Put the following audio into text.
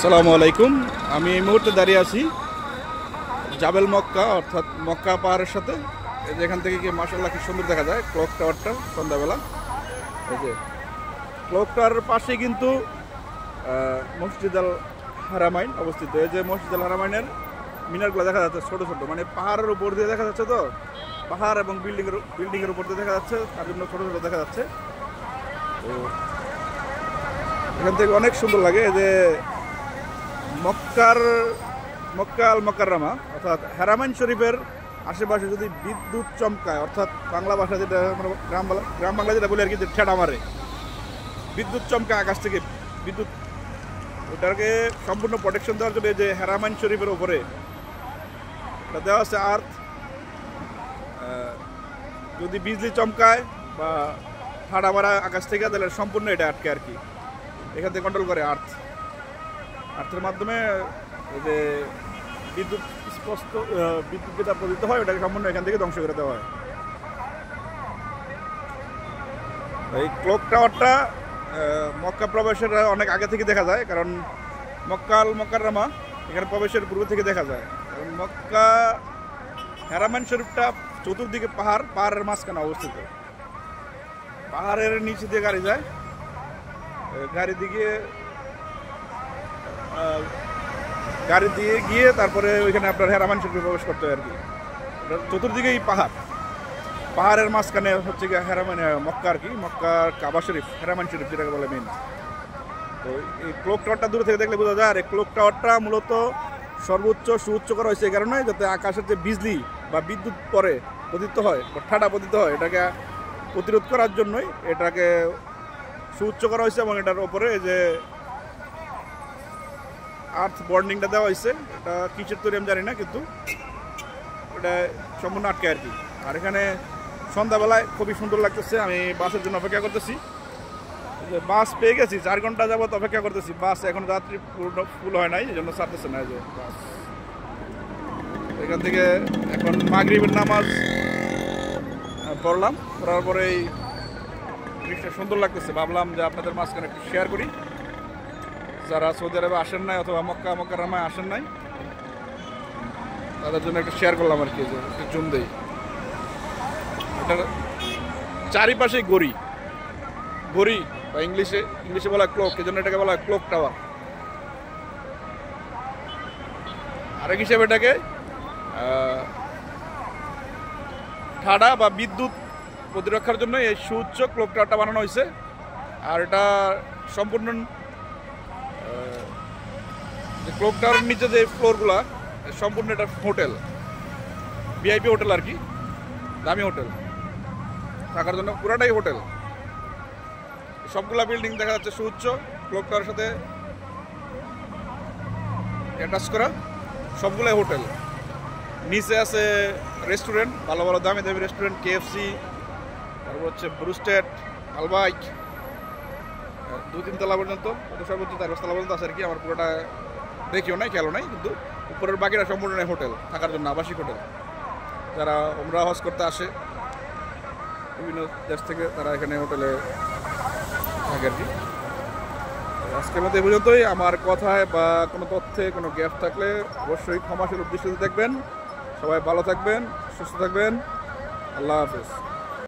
আসসালামু আলাইকুম। আমি এই মুহূর্তে দাঁড়িয়ে আছি জাবেল মক্কা, অর্থাৎ মক্কা পাহাড়ের সাথে। এই যে এখান থেকে কি মাশাআল্লাহ কি সুন্দর দেখা যায় ক্লক টাওয়ারটা সন্ধ্যাবেলা। এই যে ক্লক টাওয়ারের পাশে কিন্তু মসজিদ আল হারামাইন অবস্থিত। এই যে মসজিদ আল হারামাইনের মিনারগুলো দেখা যাচ্ছে ছোট ছোট, মানে পাহাড়ের উপর দিয়ে দেখা যাচ্ছে, তো পাহাড় এবং বিল্ডিংয়ের উপর দিয়ে দেখা যাচ্ছে, তার জন্য ছোট ছোট দেখা যাচ্ছে। তো এখান থেকে অনেক সুন্দর লাগে। এই যে মক্কা আল মুকাররমা অর্থাৎ হারামাইন শরীফের আশেপাশে যদি বিদ্যুৎ চমকায়, অর্থাৎ বাংলা ভাষা যেটা আমরা গ্রাম বাংলা যেটা বলি আর কি, যে ঠেড়া মারে, বিদ্যুৎ চমকায় আকাশ থেকে বিদ্যুৎ, ওটাকে সম্পূর্ণ প্রোটেকশন দেওয়ার জন্য যে হারামাইন শরীফের উপরে দেওয়া আছে আর্থ। যদি বিজলি চমকায় বা ঠাড়া মারা আকাশ থেকে, তাহলে সম্পূর্ণ এটা আটকে আর কি, এখান থেকে কন্ট্রোল করে আর্থের মাধ্যমে যে বিদ্যুৎ যেটা পতিত হয় ওটাকে সম্পূর্ণ এখান থেকে ধ্বংস করে দেওয়া হয়। এই ক্লক টাওয়ারটা মক্কা প্রবেশের অনেক আগে থেকে দেখা যায়, কারণ মক্কা আল মুকাররমা এখানে প্রবেশের পূর্ব থেকে দেখা যায়। কারণ মক্কা হারামাইন শরীফটা চতুর্দিকে পাহাড়ের মাঝখানে অবস্থিত। পাহাড়ের নিচে দিয়ে গাড়ি যায়, গাড়ি দিয়ে গিয়ে তারপরে ওইখানে আপনার হারামাইন শরীফে প্রবেশ করতে হয় আর কি। চতুর্দিকেই পাহাড়ের মাঝখানে হচ্ছে গিয়ে মক্কা আর কি, মক্কার কাবা শরীফ, হারামাইন শরীফ যেটাকে বলে মেন। তো এই ক্লক টাওয়ারটা দূরে থেকে দেখলে বোঝা যায়। আর এই ক্লক টাওয়ারটা মূলত সর্বোচ্চ সুউচ্চ করা হয়েছে এই কারণে, যাতে আকাশের যে বিজলি বা বিদ্যুৎ পরে পতিত হয় বা ঠাডা পতিত হয়, এটাকে প্রতিরোধ করার জন্যই এটাকে সুউচ্চ করা হয়েছে। এবং এটার ওপরে যে আর্থ বর্নিংটা দেওয়া হয়েছে, এটা কিসের তৈরি আমি জানি না, কিন্তু এটা সম্পূর্ণ আটকে আর কি। আর এখানে সন্ধ্যাবেলায় খুবই সুন্দর লাগতেছে। আমি বাসের জন্য অপেক্ষা করতেছি, বাস পেয়ে গেছি, 4 ঘন্টা যাবত অপেক্ষা করতেছি। বাস এখন যাত্রী ফুল হয় নাই, এই জন্য ছাড়তেছে না। এই যে বাস এখান থেকে এখন মাগরিবের নামাজ পড়লাম, পড়ার পরে এই জিনিসটা সুন্দর লাগতেছে, ভাবলাম যে আপনাদের মাঝখানে একটু শেয়ার করি। যারা সৌদি আরবে আসেন নাই অথবা মক্কা মুকাররমায় আসেন নাই, তাদের জন্য একটু শেয়ার করলাম আর কি। যে একটু জুম দেই, এটার চারিপাশেই গড়ি বা ইংলিশে বলা ক্লক, এই জন্য এটাকে বলা হয় ক্লক টাওয়ার। আরেক হিসেবে এটাকে ঠাডা বা বিদ্যুৎ প্রতিরক্ষার জন্য এই সুউচ্চ ক্লক টাওয়ারটা বানানো হয়েছে। আর এটা সম্পূর্ণ ক্লক টাওয়ারের নিচে যে ফ্লোরগুলা সম্পূর্ণ এটা হোটেল, ভিআইপি হোটেল আর কি, দামি হোটেল, থাকার জন্য পুরাটাই হোটেল। সবগুলা বিল্ডিং দেখা যাচ্ছে সুউচ্চ, ক্লক টাওয়ারের সাথে অ্যাটাচ করা, সবগুলাই হোটেল। নিচে আছে রেস্টুরেন্ট, ভালো ভালো দামি দামি রেস্টুরেন্ট, KFC, তারপর হচ্ছে ব্রুস্টেড, আলবাইক, 2-3 তলা পর্যন্ত, সর্বোচ্চ 4-5 তলা পর্যন্ত আছে আর কি। আমার পুরোটা দেখিও নাই, খেয়ালও নাই, কিন্তু উপরের বাকিটা সম্পূর্ণ হোটেল, থাকার জন্য আবাসিক হোটেল। যারা উমরা হজ করতে আসে বিভিন্ন দেশ থেকে, তারা এখানে হোটেলে থাকে আর কি। আজকের মতো এই পর্যন্তই। আমার কথায় বা কোনো তথ্যে কোনো গ্যাপ থাকলে অবশ্যই ক্ষমাসুলভ দৃষ্টিতে দেখবেন। সবাই ভালো থাকবেন, সুস্থ থাকবেন। আল্লাহ হাফেজ।